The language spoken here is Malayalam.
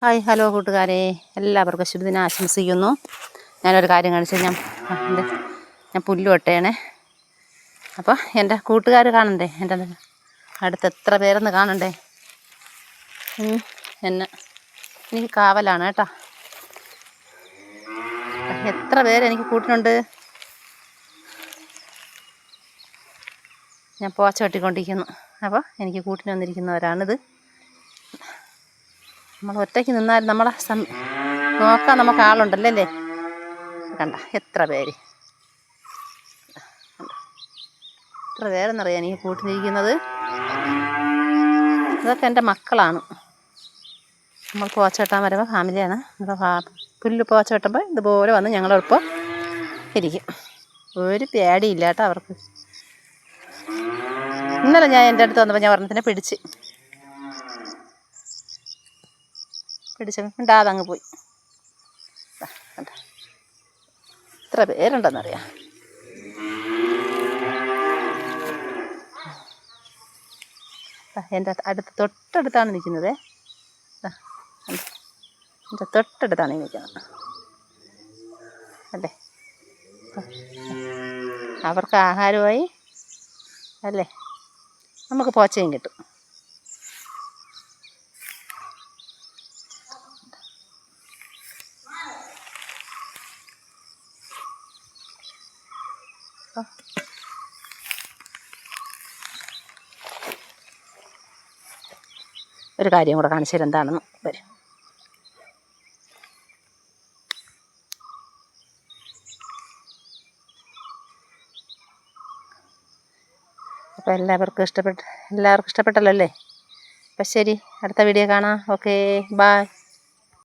ഹായ് ഹലോ കൂട്ടുകാരെ, എല്ലാവർക്കും ശുഭദിനം ആശംസിക്കുന്നു. ഞാനൊരു കാര്യം കാണിച്ചു. ഞാൻ പുല്ല് വെട്ടേണേ. അപ്പോൾ എൻ്റെ കൂട്ടുകാർ കാണണ്ടേ, എൻ്റെ അടുത്ത് എത്ര പേരെന്ന് കാണണ്ടേ. എനിക്ക് കാവലാണ് കേട്ടോ. എത്ര പേരെനിക്ക് കൂട്ടിനുണ്ട്. ഞാൻ പോച്ച വെട്ടിക്കൊണ്ടിരിക്കുന്നു. അപ്പോൾ എനിക്ക് കൂട്ടിന് വന്നിരിക്കുന്നവരാണിത്. നമ്മൾ ഒറ്റയ്ക്ക് നിന്നാൽ നമ്മളെ നോക്കാൻ നമുക്ക് ആളുണ്ടല്ലോ അല്ലേ. കണ്ട എത്ര പേര്, എത്ര പേരെന്നറിയാം എനിക്ക് കൂട്ടിനിരിക്കുന്നത്. ഇതൊക്കെ എൻ്റെ മക്കളാണ്. നമ്മൾ പോച്ച വെട്ടാൻ വരുമ്പോൾ ഫാമിലിയാണ്. പുല്ല് പോച്ച വെട്ടുമ്പോൾ ഇതുപോലെ വന്ന് ഞങ്ങളൊപ്പം ഇരിക്കും. ഒരു പേടിയില്ല കേട്ടോ അവർക്ക്. ഇന്നലെ ഞാൻ എൻ്റെ അടുത്ത് വന്നപ്പോൾ ഞാൻ ഒരെണ്ണത്തിനെ പിടിച്ചപ്പോൾ അങ്ങ് പോയി. എത്ര പേരുണ്ടെന്നറിയാം. എൻ്റെ തൊട്ടടുത്താണ് നിൽക്കുന്നത്. എൻ്റെ തൊട്ടടുത്താണ് നിൽക്കുന്നത് അല്ലേ. അവർക്ക് ആഹാരമായി അല്ലേ, നമുക്ക് പോച്ചയും കിട്ടും. ഒരു കാര്യം കൂടെ കാണിച്ചു തരാം എന്താണെന്ന് വരും. അപ്പോൾ എല്ലാവർക്കും ഇഷ്ടപ്പെട്ടല്ലോ അല്ലേ. അപ്പം ശരി, അടുത്ത വീഡിയോ കാണാം. Okay, by.